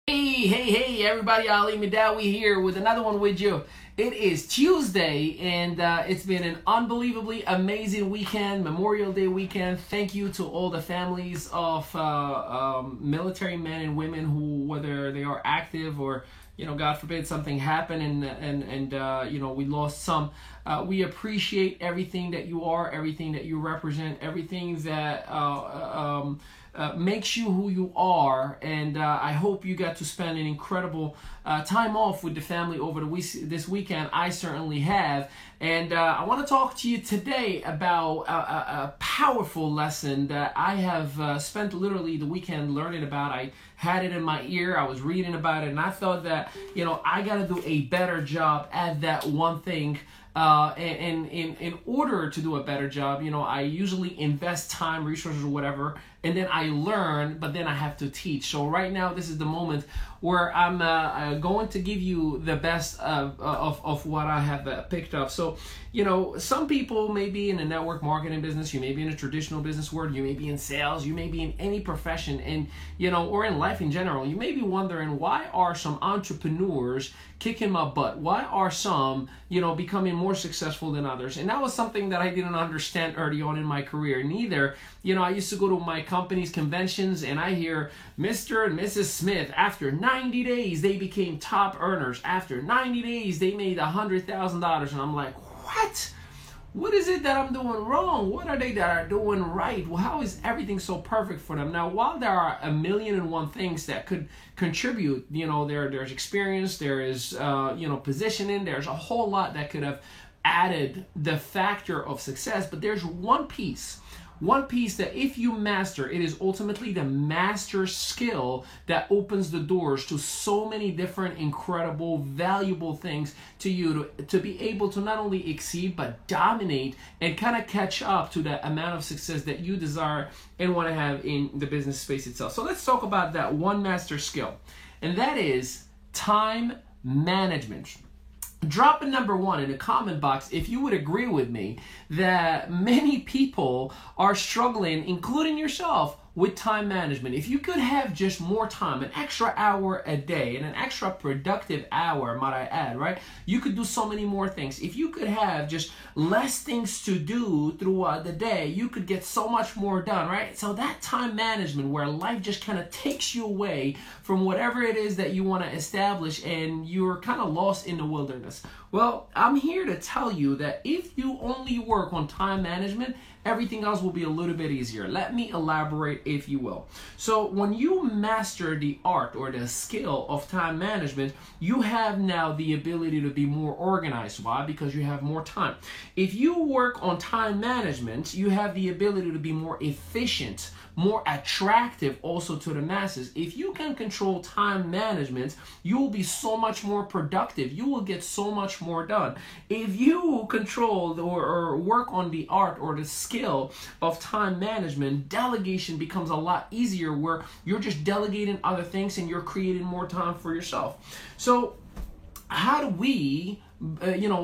Hey, everybody, Ali Madawi here with another one with you. It is Tuesday, and it's been an unbelievably amazing weekend, Memorial Day weekend. Thank you to all the families of military men and women who, whether they are active or, God forbid something happened and we lost some. We appreciate everything that you are, everything that you represent, everything that makes you who you are, and I hope you got to spend an incredible time off with the family over this weekend. I certainly have, and I want to talk to you today about a powerful lesson that I have spent literally the weekend learning about. I had it in my ear, I was reading about it, and I thought that, I got to do a better job at that one thing. And in order to do a better job, I usually invest time, resources, or whatever, and then I learn, but then I have to teach. So right now, this is the moment where I'm going to give you the best of what I have picked up. So, some people may be in the network marketing business, you may be in a traditional business world, you may be in sales, you may be in any profession, and, or in life in general. You may be wondering, why are some entrepreneurs kicking my butt? Why are some, becoming more successful than others? And that was something that I didn't understand early on in my career. Neither, I used to go to my company's conventions and I hear Mr. and Mrs. Smith, after 90 days, they became top earners. After 90 days, they made $100,000. And I'm like, what? What is it that I'm doing wrong? What are they that are doing right? Well, how is everything so perfect for them? Now, while there are a million and one things that could contribute, there's experience, there is, positioning, there's a whole lot that could have added the factor of success, but there's one piece that if you master, it is ultimately the master skill that opens the doors to so many different incredible, valuable things to you to be able to not only exceed, but dominate and kind of catch up to the amount of success that you desire and want to have in the business space itself. So let's talk about that one master skill, and that is time management. Drop a number one in the comment box if you would agree with me that many people are struggling, including yourself, with time management. If you could have just more time, an extra hour a day, and an extra productive hour, might I add, right? You could do so many more things. If you could have just less things to do throughout the day, you could get so much more done, right? So that time management where life just kind of takes you away from whatever it is that you want to establish and you're kind of lost in the wilderness. Well, I'm here to tell you that if you only work on time management, everything else will be a little bit easier. Let me elaborate, if you will. So when you master the art or the skill of time management, you have now the ability to be more organized. Why? Because you have more time. If you work on time management, you have the ability to be more efficient, more attractive also to the masses. If you can control time management, you will be so much more productive. You will get so much more done. If you control or work on the art or the skill of time management, delegation becomes a lot easier, where you're just delegating other things and you're creating more time for yourself. So how do we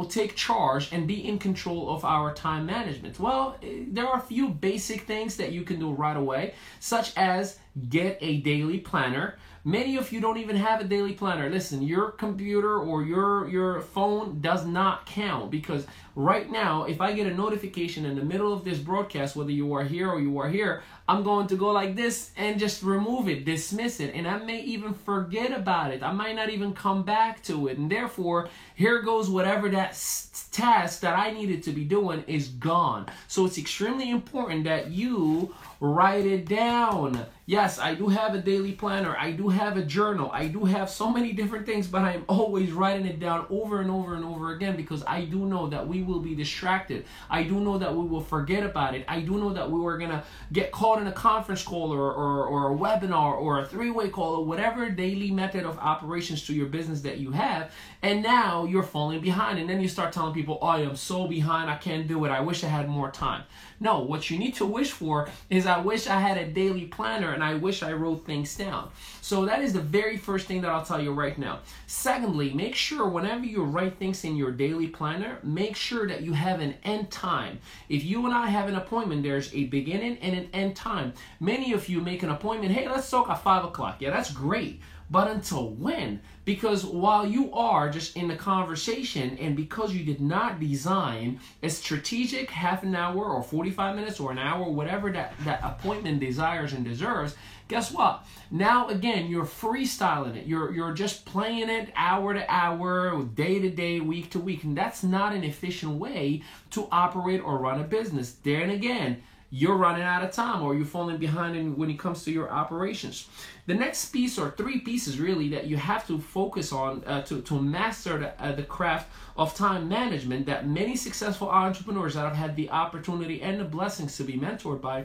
take charge and be in control of our time management? Well, there are a few basic things that you can do right away, such as get a daily planner. Many of you don't even have a daily planner. Listen, your computer or your phone does not count, because right now, if I get a notification in the middle of this broadcast, whether you are here or you are here, I'm going to go like this and just remove it, dismiss it, and I may even forget about it. I might not even come back to it, and therefore, here goes whatever that task that I needed to be doing is gone. So it's extremely important that you write it down. Yes, I do have a daily planner. I do have a journal. I do have so many different things, but I'm always writing it down over and over and over again, because I do know that we will be distracted. I do know that we will forget about it. I do know that we were going to get caught in a conference call or a webinar or a three-way call or whatever daily method of operations to your business that you have, and now you're falling behind. And then you start telling people, oh, I am so behind, I can't do it, I wish I had more time. No, what you need to wish for is, I wish I had a daily planner and I wish I wrote things down. So that is the very first thing that I'll tell you right now. Secondly, make sure whenever you write things in your daily planner, make sure that you have an end time. If you and I have an appointment, there's a beginning and an end time. Many of you make an appointment, hey, let's talk at 5 o'clock. Yeah, that's great. but until when? Because while you are just in the conversation, and because you did not design a strategic half an hour or 45 minutes or an hour, whatever that appointment desires and deserves, guess what? Now again, you're freestyling it. You're just playing it hour to hour, day to day, week to week, and that's not an efficient way to operate or run a business. Then again, you're running out of time, or you're falling behind when it comes to your operations. The next piece, or three pieces really, that you have to focus on to master the craft of time management that many successful entrepreneurs that have had the opportunity and the blessings to be mentored by,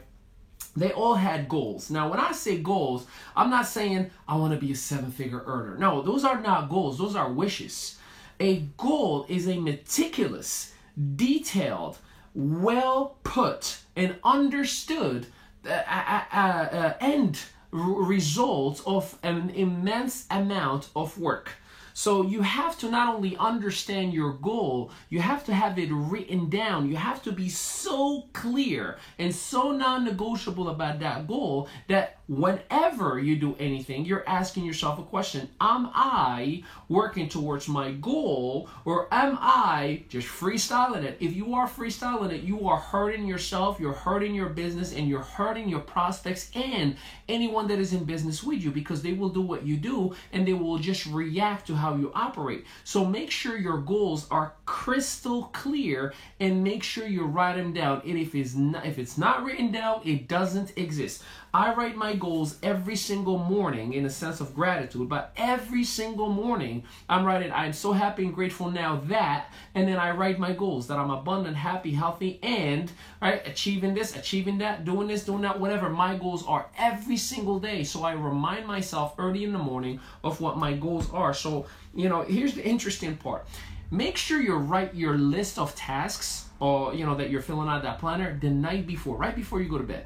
they all had goals. Now, when I say goals, I'm not saying I want to be a 7-figure earner. No, those are not goals. Those are wishes. A goal is a meticulous, detailed, well put and understood end result of an immense amount of work. So you have to not only understand your goal, you have to have it written down. You have to be so clear and so non-negotiable about that goal that whenever you do anything, you're asking yourself a question. Am I working towards my goal, or am I just freestyling it? If you are freestyling it, you are hurting yourself, you're hurting your business, and you're hurting your prospects and anyone that is in business with you, because they will do what you do and they will just react to how you operate. So make sure your goals are crystal clear, and make sure you write them down. And if it's not written down, it doesn't exist. I write my goals every single morning in a sense of gratitude, but every single morning I'm writing, I'm so happy and grateful now that, and then I write my goals that I'm abundant, happy, healthy, and right, achieving this, achieving that, doing this, doing that, whatever my goals are every single day. So I remind myself early in the morning of what my goals are. So, here's the interesting part. Make sure you write your list of tasks, or that you're filling out that planner the night before, right before you go to bed.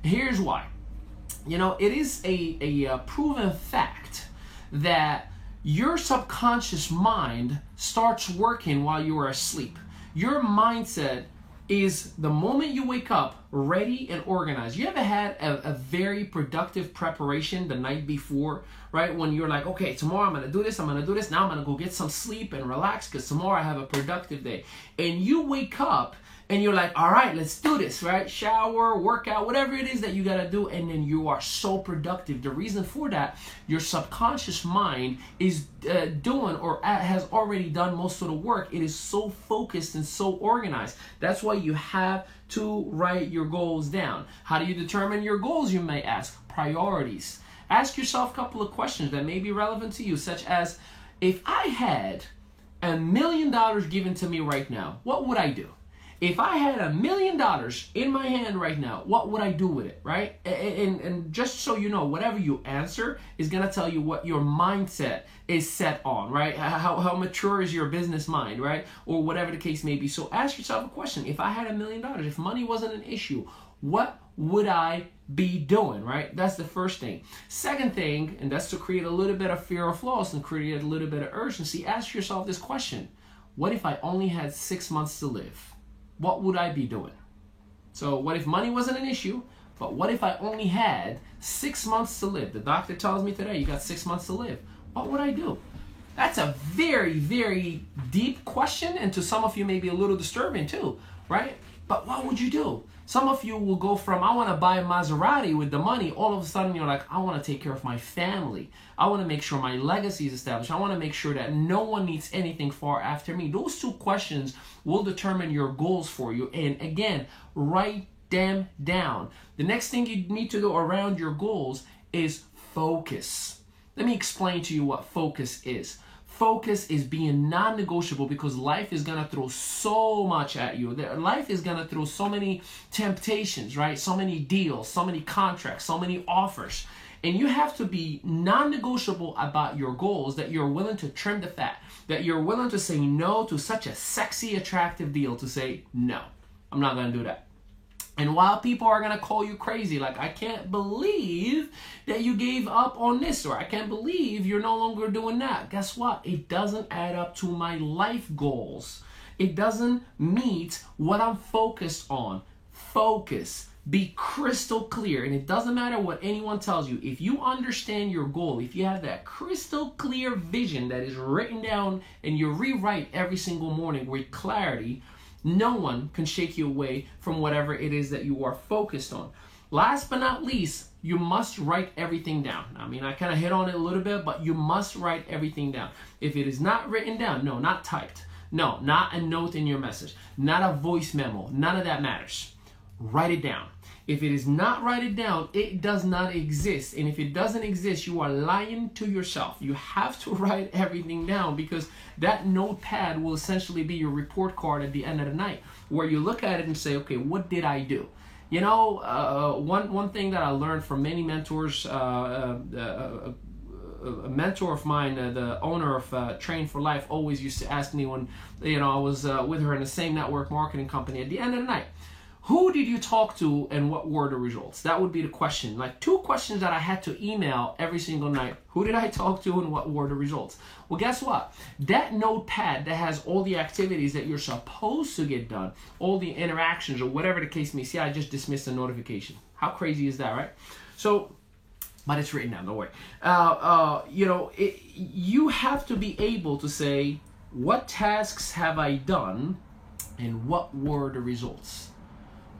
Here's why. It is a proven fact that your subconscious mind starts working while you are asleep. Your mindset is, the moment you wake up, ready and organized. You ever had a very productive preparation the night before, right? When you're like, okay, tomorrow I'm going to do this, now I'm going to go get some sleep and relax because tomorrow I have a productive day. And you wake up and you're like, all right, let's do this, right? Shower, workout, whatever it is that you got to do. And then you are so productive. The reason for that, your subconscious mind is doing or has already done most of the work. It is so focused and so organized. That's why you have to write your goals down. How do you determine your goals, you may ask? Priorities. Ask yourself a couple of questions that may be relevant to you, such as, if I had $1 million given to me right now, what would I do? If I had $1 million in my hand right now, what would I do with it, right? And just so you know, whatever you answer is going to tell you what your mindset is set on, right? How mature is your business mind, right? Or whatever the case may be. So ask yourself a question. If I had $1 million, if money wasn't an issue, what would I be doing, right? That's the first thing. Second thing, and that's to create a little bit of fear of loss and create a little bit of urgency, ask yourself this question. What if I only had 6 months to live? What would I be doing? So what if money wasn't an issue, but what if I only had 6 months to live? The doctor tells me today, you got 6 months to live. What would I do? That's a very, very deep question, and to some of you maybe a little disturbing too, right? But what would you do? Some of you will go from, I want to buy a Maserati with the money, all of a sudden you're like, I want to take care of my family. I want to make sure my legacy is established. I want to make sure that no one needs anything far after me. Those two questions will determine your goals for you. And again, write them down. The next thing you need to do around your goals is focus. Let me explain to you what focus is. Focus is being non-negotiable, because life is going to throw so much at you. Life is going to throw so many temptations, right? So many deals, so many contracts, so many offers. And you have to be non-negotiable about your goals, that you're willing to trim the fat, that you're willing to say no to such a sexy, attractive deal, to say, no, I'm not going to do that. And while people are going to call you crazy, like, I can't believe that you gave up on this, or I can't believe you're no longer doing that. Guess what? It doesn't add up to my life goals. It doesn't meet what I'm focused on. Focus. Be crystal clear, and it doesn't matter what anyone tells you. If you understand your goal, if you have that crystal clear vision that is written down and you rewrite every single morning with clarity, no one can shake you away from whatever it is that you are focused on. Last but not least, you must write everything down. I mean, I kind of hit on it a little bit, but you must write everything down. If it is not written down, no, not typed, no, not a note in your message, not a voice memo, none of that matters. Write it down. If it is not written down, it does not exist. And if it doesn't exist, you are lying to yourself. You have to write everything down, because that notepad will essentially be your report card at the end of the night, where you look at it and say, okay, what did I do? You know, one thing that I learned from many mentors, a mentor of mine, the owner of Train for Life, always used to ask me when, you know, I was with her in the same network marketing company, at the end of the night, who did you talk to and what were the results? That would be the question. Like 2 questions that I had to email every single night. Who did I talk to and what were the results? Well, guess what? That notepad that has all the activities that you're supposed to get done, all the interactions or whatever the case may be. See, I just dismissed a notification. How crazy is that, right? So, but it's written down, don't worry. You know, you have to be able to say, what tasks have I done and what were the results?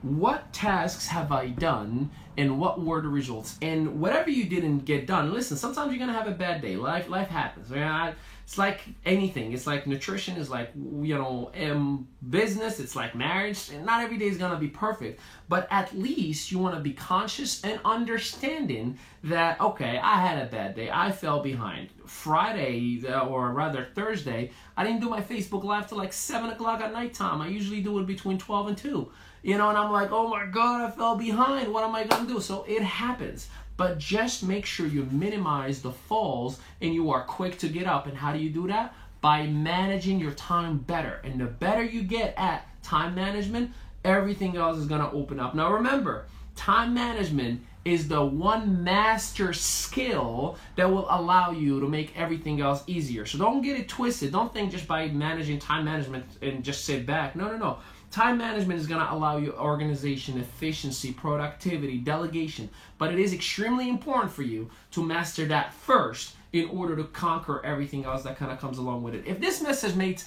What tasks have I done and what were the results? And whatever you didn't get done, listen, sometimes you're going to have a bad day. Life happens. It's like anything. It's like nutrition. It's like, you know, business. It's like marriage. And not every day is going to be perfect. But at least you want to be conscious and understanding that, okay, I had a bad day. I fell behind. Friday, or rather Thursday, I didn't do my Facebook Live till like 7 o'clock at nighttime. I usually do it between 12 and 2. You know, and I'm like, oh my God, I fell behind. What am I going to do? So it happens. But just make sure you minimize the falls and you are quick to get up. And how do you do that? By managing your time better. And the better you get at time management, everything else is going to open up. Now remember, time management is the one master skill that will allow you to make everything else easier. So don't get it twisted. Don't think just by managing time management and just sit back. No. Time management is going to allow you organization, efficiency, productivity, delegation. But it is extremely important for you to master that first in order to conquer everything else that kind of comes along with it. If this message made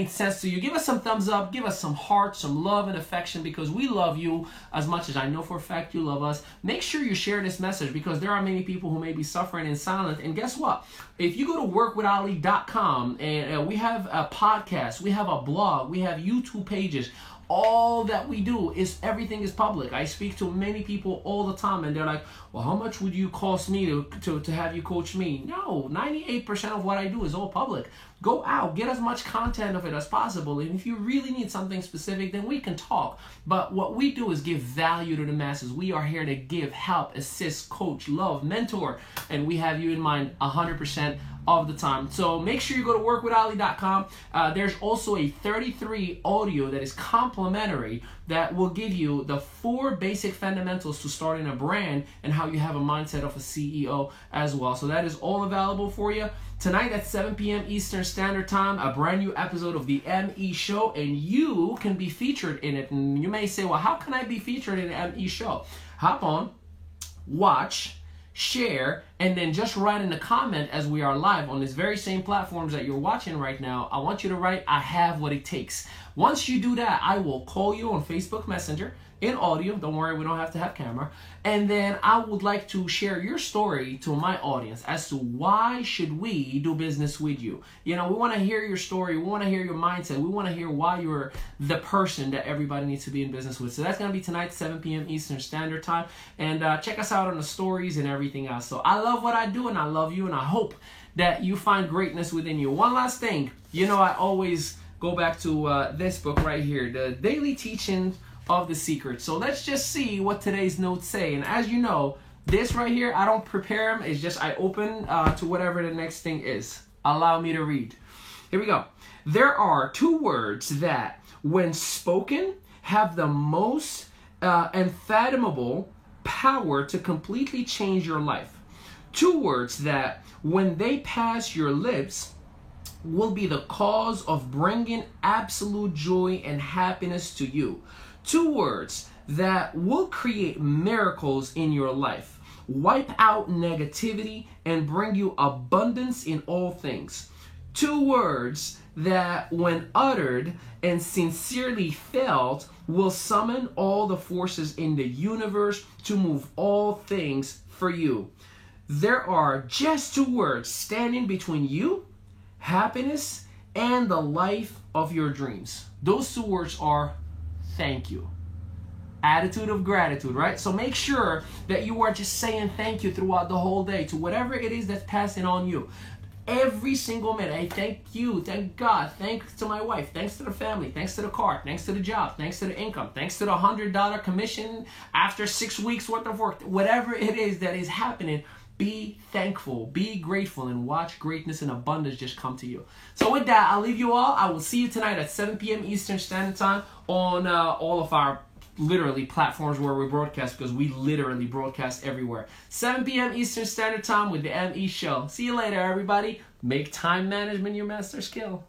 sense to you, give us some thumbs up, give us some hearts, some love and affection, because we love you as much as I know for a fact you love us. Make sure you share this message, because there are many people who may be suffering in silence. And guess what? If you go to workwithali.com, and we have a podcast, we have a blog, we have YouTube pages, all that we do is everything is public. I speak to many people all the time and they're like, well, how much would you cost me to have you coach me? No, 98% of what I do is all public. Go out, get as much content of it as possible. And if you really need something specific, then we can talk. But what we do is give value to the masses. We are here to give, help, assist, coach, love, mentor. And we have you in mind 100% of the time. So make sure you go to workwithali.com. There's also a 33 audio that is complimentary that will give you the 4 basic fundamentals to starting a brand and how you have a mindset of a CEO as well. So that is all available for you. Tonight at 7 p.m. Eastern Standard Time, a brand new episode of the ME Show, and you can be featured in it. And you may say, well, how can I be featured in the ME Show? Hop on, watch, share, and then just write in the comment as we are live on this very same platforms that you're watching right now. I want you to write, I have what it takes. Once you do that, I will call you on Facebook Messenger in audio. Don't worry, we don't have to have camera. And then I would like to share your story to my audience as to why should we do business with you. You know, we want to hear your story. We want to hear your mindset. We want to hear why you're the person that everybody needs to be in business with. So that's going to be tonight, 7 p.m. Eastern Standard Time. And check us out on the stories and everything else. So I love what I do and I love you and I hope that you find greatness within you. One last thing. You know, I always go back to this book right here, The Daily Teaching of the Secret. So let's just see what today's notes say. And as you know, this right here, I don't prepare them. It's just I open to whatever the next thing is. Allow me to read. Here we go. There are 2 words that, when spoken, have the most unfathomable power to completely change your life. 2 words that, when they pass your lips, will be the cause of bringing absolute joy and happiness to you. 2 words that will create miracles in your life, wipe out negativity, and bring you abundance in all things. 2 words that, when uttered and sincerely felt, will summon all the forces in the universe to move all things for you. There are just 2 words standing between you, happiness, and the life of your dreams. Those 2 words are thank you. Attitude of gratitude, right? So make sure that you are just saying thank you throughout the whole day to whatever it is that's passing on you. Every single minute, hey, thank you, thank God, thanks to my wife, thanks to the family, thanks to the car, thanks to the job, thanks to the income, thanks to the $100 commission after 6 weeks worth of work. Whatever it is that is happening, be thankful, be grateful, and watch greatness and abundance just come to you. So with that, I'll leave you all. I will see you tonight at 7 p.m. Eastern Standard Time on all of our literally platforms where we broadcast, because we literally broadcast everywhere. 7 p.m. Eastern Standard Time with the ME Show. See you later, everybody. Make time management your master skill.